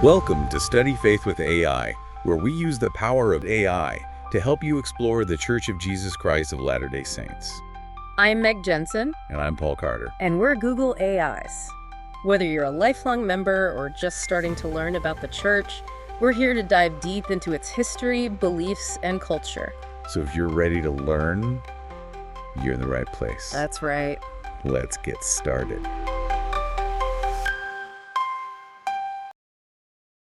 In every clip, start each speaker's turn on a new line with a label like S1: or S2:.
S1: Welcome to Study Faith with AI, where we use the power of AI to help you explore the Church of Jesus Christ of Latter-day Saints.
S2: I'm Meg Jensen.
S1: And I'm Paul Carter.
S2: And we're Google AIs. Whether you're a lifelong member or just starting to learn about the church, we're here to dive deep into its history, beliefs, and culture.
S1: So if you're ready to learn, you're in the right place.
S2: That's right.
S1: Let's get started.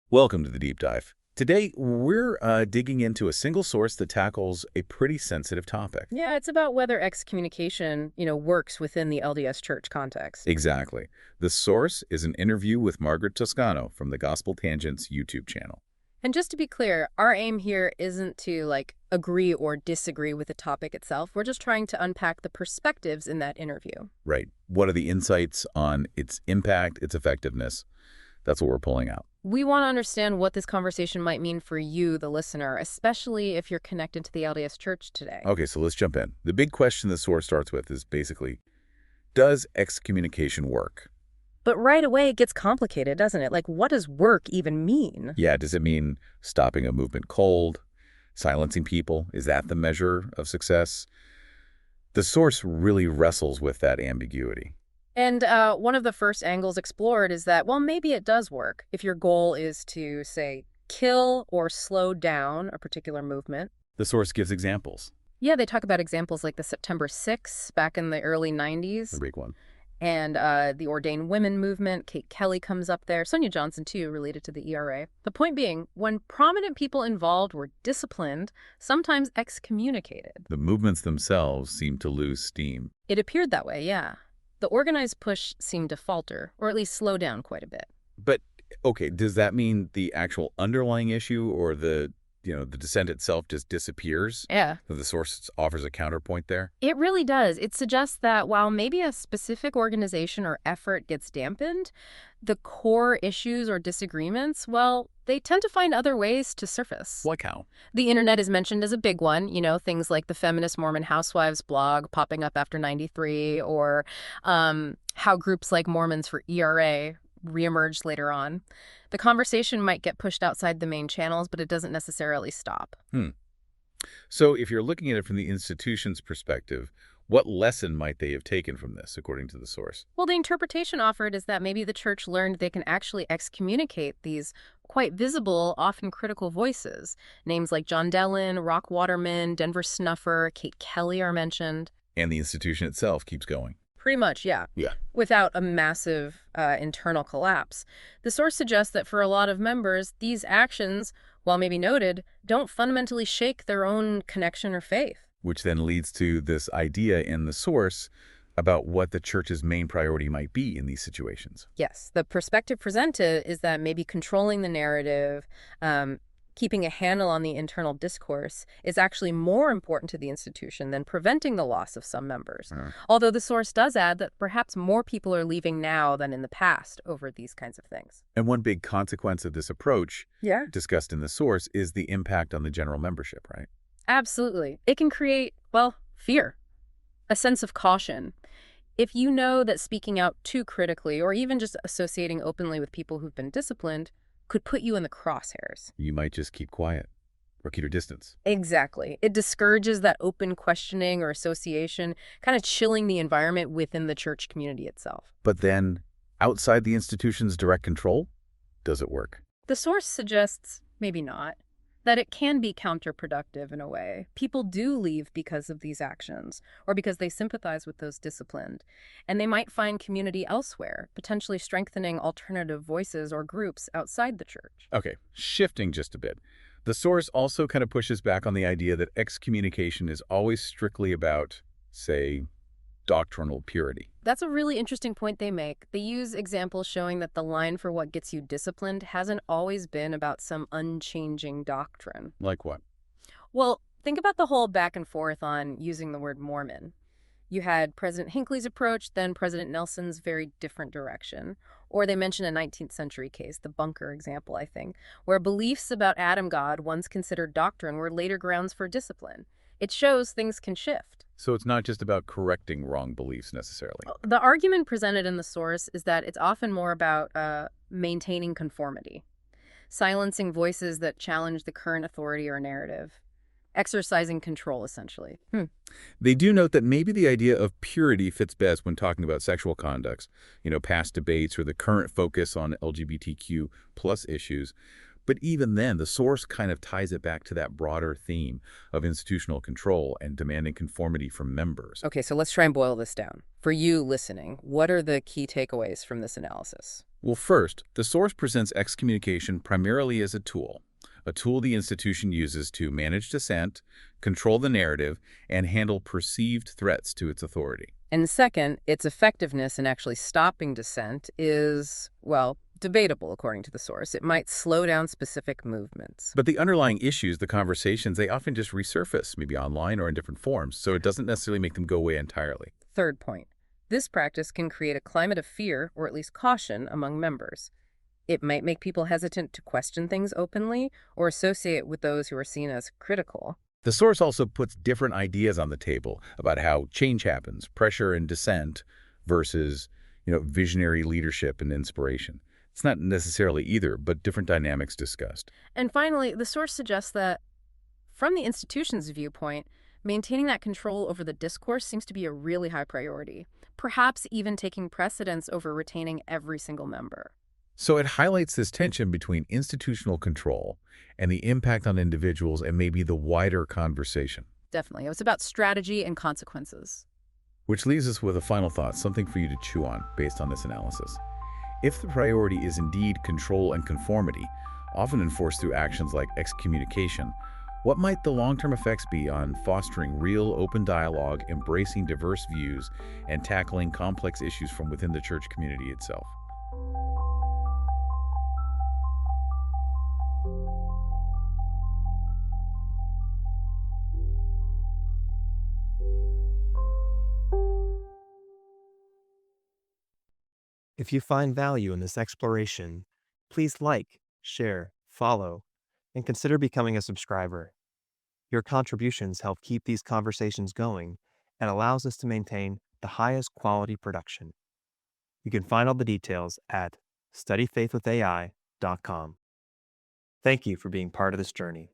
S1: Welcome to the Deep Dive. Today, we're digging into a single source that tackles a pretty sensitive topic.
S2: Yeah, it's about whether excommunication, works within the LDS Church context.
S1: Exactly. The source is an interview with Margaret Toscano from the Gospel Tangents YouTube channel.
S2: And just to be clear, our aim here isn't to, agree or disagree with the topic itself. We're just trying to unpack the perspectives in that interview.
S1: Right. What are the insights on its impact, its effectiveness? That's what we're pulling out.
S2: We want to understand what this conversation might mean for you, the listener, especially if you're connected to the LDS Church today.
S1: Okay, so let's jump in. The big question the source starts with is basically, does excommunication work?
S2: But right away, it gets complicated, doesn't it? What does work even mean?
S1: Yeah, does it mean stopping a movement cold? Silencing people? Is that the measure of success? The source really wrestles with that ambiguity.
S2: And one of the first angles explored is that, well, maybe it does work if your goal is to, say, kill or slow down a particular movement.
S1: The source gives examples.
S2: Yeah, they talk about examples like the September 6th back in the early 90s.
S1: The big one.
S2: And the ordained women movement. Kate Kelly comes up there. Sonia Johnson, too, related to the ERA. The point being, when prominent people involved were disciplined, sometimes excommunicated.
S1: The movements themselves seem to lose steam.
S2: It appeared that way, yeah. The organized push seemed to falter, or at least slow down quite a bit.
S1: But, okay, does that mean the actual underlying issue or the dissent itself just disappears?
S2: Yeah.
S1: So the source offers a counterpoint there?
S2: It really does. It suggests that while maybe a specific organization or effort gets dampened, the core issues or disagreements, well, they tend to find other ways to surface.
S1: Like how?
S2: The internet is mentioned as a big one, things like the feminist Mormon housewives blog popping up after 93, or how groups like Mormons for ERA reemerged later on. The conversation might get pushed outside the main channels, but it doesn't necessarily stop.
S1: So if you're looking at it from the institution's perspective, what lesson might they have taken from this, according to the source?
S2: Well, the interpretation offered is that maybe the church learned they can actually excommunicate these quite visible, often critical voices. Names like John Dellin, Rock Waterman, Denver Snuffer, Kate Kelly are mentioned.
S1: And the institution itself keeps going.
S2: Pretty much, yeah.
S1: Yeah.
S2: Without a massive internal collapse. The source suggests that for a lot of members, these actions, while maybe noted, don't fundamentally shake their own connection or faith.
S1: Which then leads to this idea in the source about what the church's main priority might be in these situations.
S2: Yes, the perspective presented is that maybe controlling the narrative, keeping a handle on the internal discourse is actually more important to the institution than preventing the loss of some members. Although the source does add that perhaps more people are leaving now than in the past over these kinds of things.
S1: And one big consequence of this approach, discussed in the source, is the impact on the general membership, right?
S2: Absolutely. It can create, fear, a sense of caution. If you know that speaking out too critically or even just associating openly with people who've been disciplined could put you in the crosshairs.
S1: You might just keep quiet or keep your distance.
S2: Exactly. It discourages that open questioning or association, kind of chilling the environment within the church community itself.
S1: But then, outside the institution's direct control, does it work?
S2: The source suggests maybe not. That it can be counterproductive in a way. People do leave because of these actions or because they sympathize with those disciplined. And they might find community elsewhere, potentially strengthening alternative voices or groups outside the church.
S1: Okay, shifting just a bit. The source also kind of pushes back on the idea that excommunication is always strictly about, say, doctrinal purity.
S2: That's a really interesting point they make. They use examples showing that the line for what gets you disciplined hasn't always been about some unchanging doctrine.
S1: Like what?
S2: Well, think about the whole back and forth on using the word Mormon. You had President Hinckley's approach, then President Nelson's very different direction. Or they mention a 19th century case, the bunker example, I think, where beliefs about Adam God, once considered doctrine, were later grounds for discipline. It shows things can shift.
S1: So it's not just about correcting wrong beliefs necessarily.
S2: The argument presented in the source is that it's often more about maintaining conformity. silencing voices that challenge the current authority or narrative. Exercising control, essentially.
S1: They do note that maybe the idea of purity fits best when talking about sexual conducts, past debates or the current focus on LGBTQ plus issues. But even then, the source kind of ties it back to that broader theme of institutional control and demanding conformity from members.
S2: Okay, so let's try and boil this down. For you listening, what are the key takeaways from this analysis?
S1: Well, first, the source presents excommunication primarily as a tool the institution uses to manage dissent, control the narrative, and handle perceived threats to its authority.
S2: And second, its effectiveness in actually stopping dissent is, well, debatable according to the source. It might slow down specific movements.
S1: But the underlying issues, the conversations, they often just resurface, maybe online or in different forms, so it doesn't necessarily make them go away entirely.
S2: Third point, this practice can create a climate of fear or at least caution among members. It might make people hesitant to question things openly or associate with those who are seen as critical.
S1: The source also puts different ideas on the table about how change happens, pressure and dissent versus, visionary leadership and inspiration. It's not necessarily either, but different dynamics discussed.
S2: And finally, the source suggests that, from the institution's viewpoint, maintaining that control over the discourse seems to be a really high priority, perhaps even taking precedence over retaining every single member.
S1: So it highlights this tension between institutional control and the impact on individuals and maybe the wider conversation.
S2: Definitely. It was about strategy and consequences.
S1: Which leaves us with a final thought, something for you to chew on based on this analysis. If the priority is indeed control and conformity, often enforced through actions like excommunication, what might the long-term effects be on fostering real open dialogue, embracing diverse views, and tackling complex issues from within the church community itself?
S3: If you find value in this exploration, please like, share, follow, and consider becoming a subscriber. Your contributions help keep these conversations going and allows us to maintain the highest quality production. You can find all the details at studyfaithwithai.com. Thank you for being part of this journey.